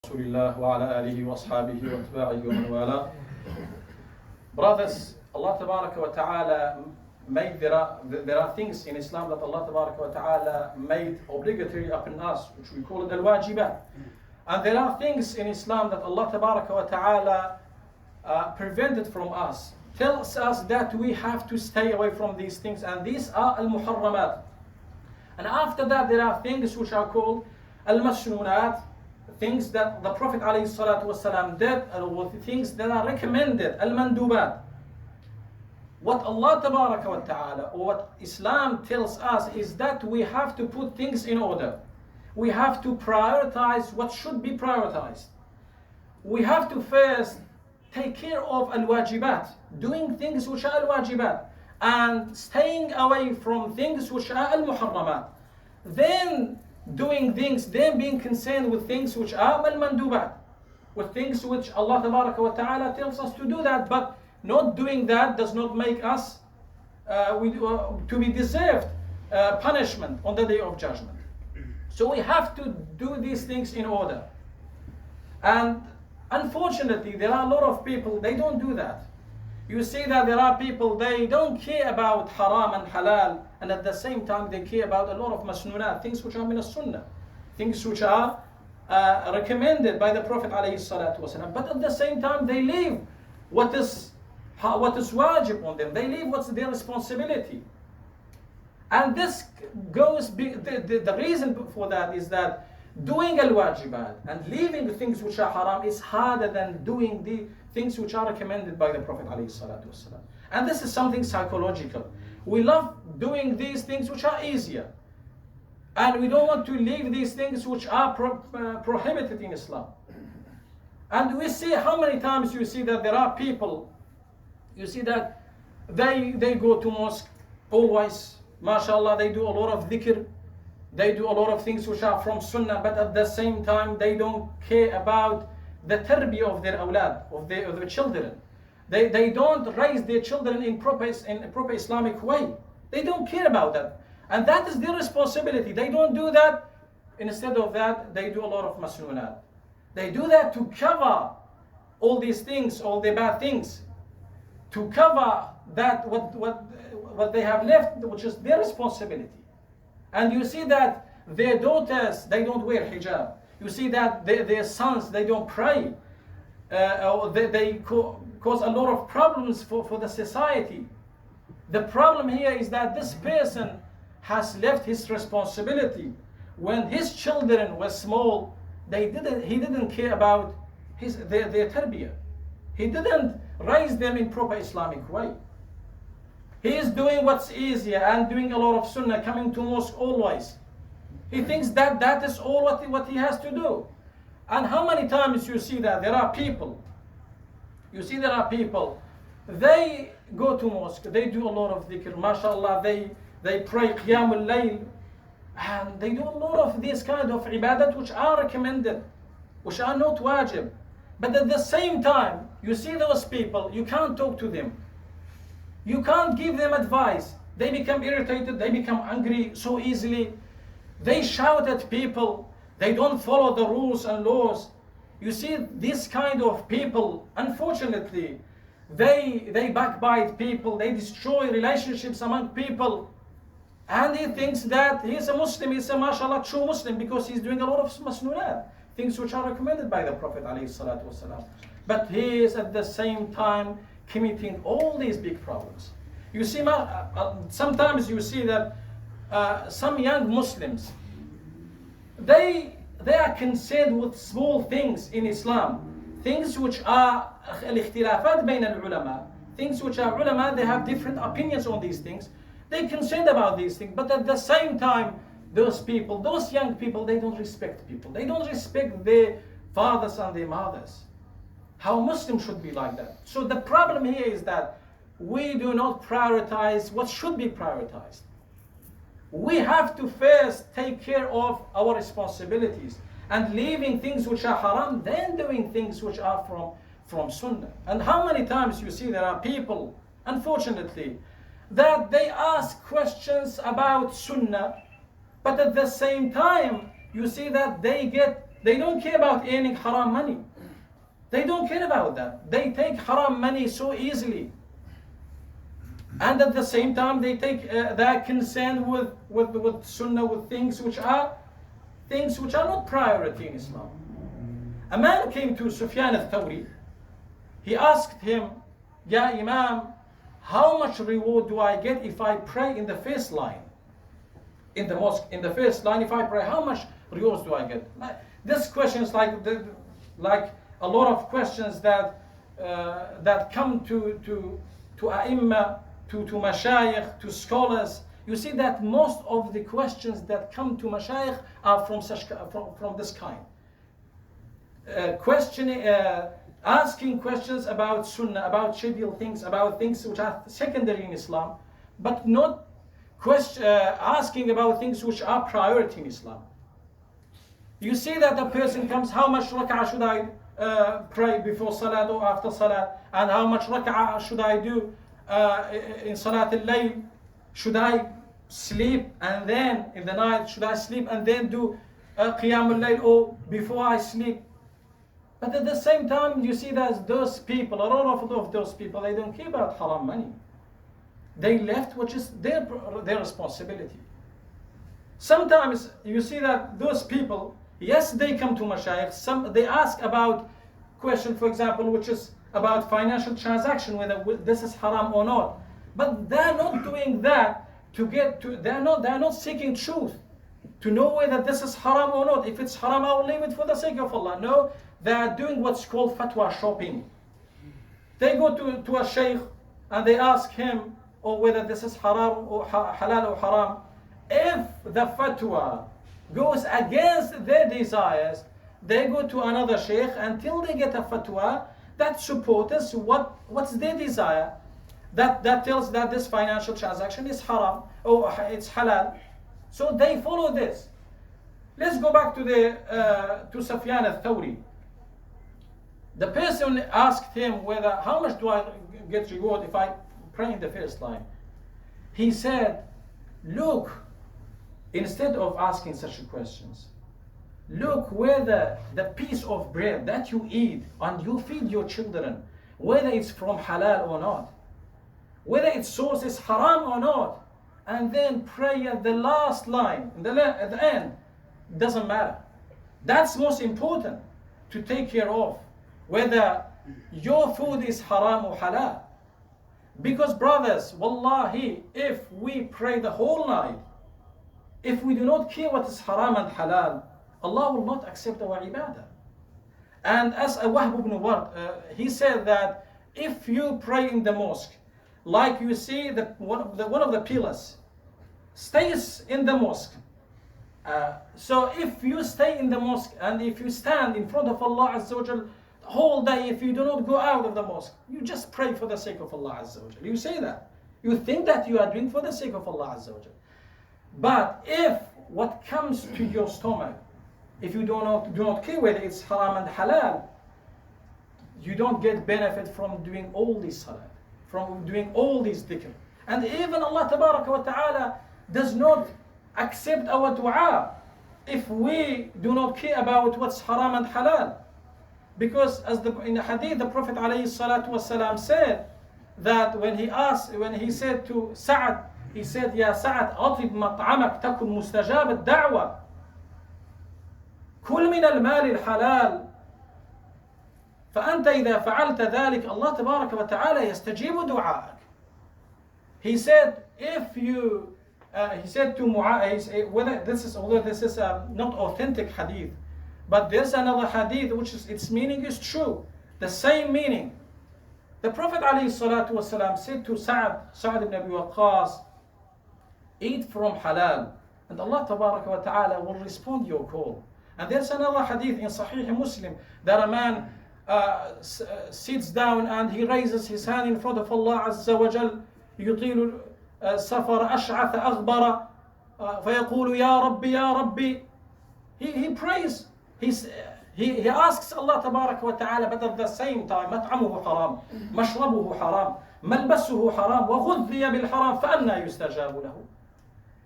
رسول الله وعلى آله وأصحابه وأتباعه ومن والاه. Brothers, Allah Tabaraka wa Ta'ala made, there are things in Islam that Allah Tabaraka wa Ta'ala made obligatory upon us, which we call it al-wajibat. And there are things in Islam that Allah Tabaraka wa Ta'ala prevented from us, tells us that we have to stay away from these things, and these are al-muharramat. And after that there are things which are called al-masnunat, things that the Prophet ﷺ did, or things that are recommended, al-mandubat. What Allah Tabaraka wa Ta'ala, or what Islam tells us, is that we have to put things in order. We have to prioritize what should be prioritized. We have to first take care of al-wajibat, doing things which are al-wajibat, and staying away from things which are al-muharramat. Then doing things, then being concerned with things which are al-mandubat, with things which Allah Tabaraka wa Ta'ala tells us to do that, but not doing that does not make us to be deserved punishment on the Day of Judgment. So we have to do these things in order. And unfortunately, there are a lot of people, they don't do that. You see that there are people, they don't care about haram and halal, and at the same time they care about a lot of masnunat, things which are min as-sunnah, things which are recommended by the Prophet ﷺ. But at the same time they leave what is wajib on them. They leave what's their responsibility. And this goes, the reason for that is that doing al-wajibat and leaving the things which are haram is harder than doing the things which are recommended by the Prophet ﷺ. And this is something psychological. We love doing these things which are easier. And we don't want to leave these things which are prohibited in Islam. And we see how many times you see that there are people, you see that they go to mosque always, mashallah, they do a lot of dhikr, they do a lot of things which are from sunnah, but at the same time they don't care about the tarbiyah of their awlad, of their children. They don't raise their children in proper Islamic way. They don't care about that. And that is their responsibility. They don't do that. Instead of that, they do a lot of masnunat. They do that to cover all these things, all the bad things, to cover that what they have left, which is their responsibility. And you see that their daughters, they don't wear hijab. You see that their sons, they don't pray. Or they cause a lot of problems for the society. The problem here is that this person has left his responsibility. When his children were small, he didn't care about their tarbiyah. He didn't raise them in proper Islamic way. He is doing what's easier and doing a lot of sunnah, coming to mosque always. He thinks that that is all what he has to do. And how many times you see that there are people, they go to mosque, they do a lot of dhikr, mashallah, they pray qiyamul layl, and they do a lot of these kind of ibadat which are recommended, which are not wajib. But at the same time, you see those people, you can't talk to them. You can't give them advice. They become irritated, they become angry so easily. They shout at people. They don't follow the rules and laws. You see, this kind of people, unfortunately, they backbite people, they destroy relationships among people. And he thinks that he's a Muslim, he's a mashallah true Muslim because he's doing a lot of masnunat, things which are recommended by the Prophet ﷺ. But he is at the same time committing all these big problems. You see, sometimes you see that some young Muslims, they are concerned with small things in Islam, things which are al-ikhtilafat bayn al-ulama, things which are ulama, they have different opinions on these things. They're concerned about these things, but at the same time, those young people, they don't respect people. They don't respect their fathers and their mothers. How Muslims should be like that. So the problem here is that we do not prioritize what should be prioritized. We have to first take care of our responsibilities and leaving things which are haram, then doing things which are from sunnah. And how many times you see there are people, unfortunately, that they ask questions about sunnah, but at the same time you see that they get They don't care about earning haram money. They don't care about that. They take haram money so easily. And at the same time, they take their concern with Sunnah, with things which are not priority in Islam. A man came to Sufyan al-Thawri. He asked him, Ya Imam, how much reward do I get if I pray in the first line? In the mosque, in the first line, if I pray, how much rewards do I get? This question is like a lot of questions that come to A'imma, to Mashayikh, to scholars. You see that most of the questions that come to Mashayikh are from this kind. Asking questions about Sunnah, about trivial things, about things which are secondary in Islam, but not asking about things which are priority in Islam. You see that a person comes, how much rak'ah should I pray before salat or after salat, and how much rak'ah should I do in salat al-layl? Should I sleep and then in the night, should I sleep and then do qiyam al-layl, or before I sleep? But at the same time, you see that those people, a lot of those people, they don't care about haram money. They left, which is their responsibility. Sometimes you see that those people, yes, they come to Mashayikh, they ask about question, for example, which is about financial transaction, whether this is haram or not. But they're not doing that they're not seeking truth to know whether this is haram or not. If it's haram, I will leave it for the sake of Allah. No, they are doing what's called fatwa shopping. They go to a sheikh and they ask him whether this is haram or halal or haram. If the fatwa goes against their desires, they go to another sheikh until they get a fatwa that supports what's their desire. That tells that this financial transaction is haram or it's halal. So they follow this. Let's go back to Sufyan al-Thawri. The person asked him how much do I get reward if I pray in the first line? He said, look, instead of asking such questions, look whether the piece of bread that you eat and you feed your children, whether it's from halal or not, whether its source is haram or not, and then pray at the last line, at the end, doesn't matter. That's most important to take care of, whether your food is haram or halal. Because brothers, wallahi, if we pray the whole night, if we do not care what is haram and halal, Allah will not accept our ibadah. And as Wahb ibn Ward, he said that if you pray in the mosque, like you see one of the pillars stays in the mosque. So if you stay in the mosque and if you stand in front of Allah Azza wa Jal the whole day, if you do not go out of the mosque, you just pray for the sake of Allah Azza wa Jal. You say that. You think that you are doing for the sake of Allah Azza wa Jal. But if what comes to your stomach, if you do not care whether it's haram and halal, you don't get benefit from doing all this salat, from doing all these dhikr. And even Allah Tabaraka wa Ta'ala does not accept our dua if we do not care about what's haram and halal. Because in the hadith, the Prophet ﷺ said that when he said to Sa'ad, he said, Ya Sa'ad, أطب مطعمك تكن مستجاب الدعوة. كل من المال الحلال. فأنت إذا فعلت ذلك الله تبارك وتعالى يستجيب دعائك. He said, he said to Mu'adh, although this is not authentic hadith, but there's another hadith which its meaning is true, the same meaning. The Prophet ﷺ said to Sa'ad ibn Abi Waqqas, eat from halal, and Allah Tabaraka wa Ta'ala will respond your call. And there's another hadith in Sahih Muslim that a man sits down and he raises his hand in front of Allah Azza wa Jal, يطيل السفر أشعث أغبر فيقول يا ربي يا ربي. He prays. He asks Allah Tabaraka wa Ta'ala, but at the same time, مطعمه حرام, مشربه حرام, ملبسه حرام, وغذي بالحرام فأنى يستجاب له.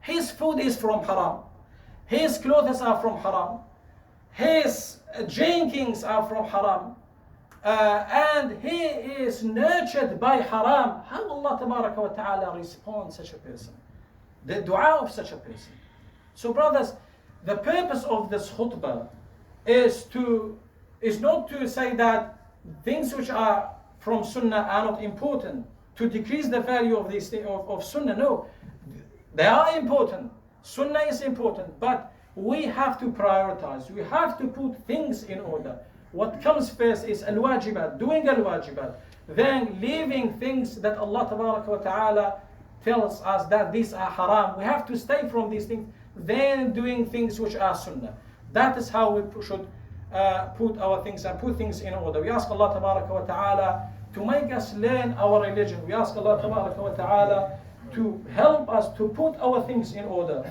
His food is from haram. His clothes are from haram. his drinkings are from haram, and he is nurtured by haram, how Allah Tabaraka wa Ta'ala responds such a person? The dua of such a person. So brothers, the purpose of this khutbah is not to say that things which are from Sunnah are not important, to decrease the value of these of Sunnah. No, they are important. Sunnah is important, but we have to prioritize. We have to put things in order. What comes first is al-wajibat, doing al-wajibat, then leaving things that Allah Tabaraka wa Ta'ala tells us that these are haram. We have to stay from these things, then doing things which are Sunnah. That is how we should put our things and put things in order. We ask Allah Tabaraka wa Ta'ala to make us learn our religion. We ask Allah Tabaraka wa Ta'ala to help us to put our things in order.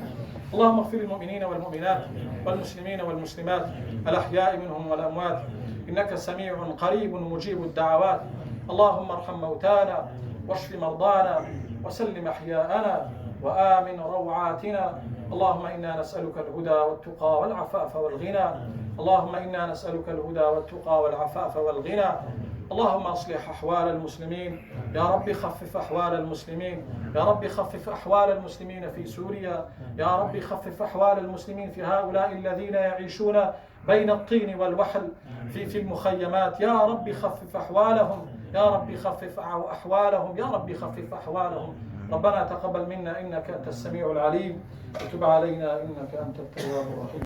اللهم اغفر للمؤمنين والمؤمنات والمسلمين والمسلمات الأحياء منهم والأموات إنك سميع قريب مجيب الدعوات. اللهم ارحم موتانا واشف مرضانا وسلم أحياءنا وآمن روعاتنا. اللهم إنا نسألك الهدى والتقى والعفاف والغنى. اللهم إنا نسألك الهدى والتقى والعفاف والغنى. اللهم أصلح أحوال المسلمين. يا رب خفف أحوال المسلمين. يا رب خفف أحوال المسلمين في سوريا. يا رب خفف أحوال المسلمين في هؤلاء الذين يعيشون بين الطين والوحل في المخيمات. يا رب خفف أحوالهم. يا رب خفف أحوالهم. يا رب خفف أحوالهم. ربنا تقبل منا إنك أنت السميع العليم وتب علينا إنك أنت التواب الرحيم.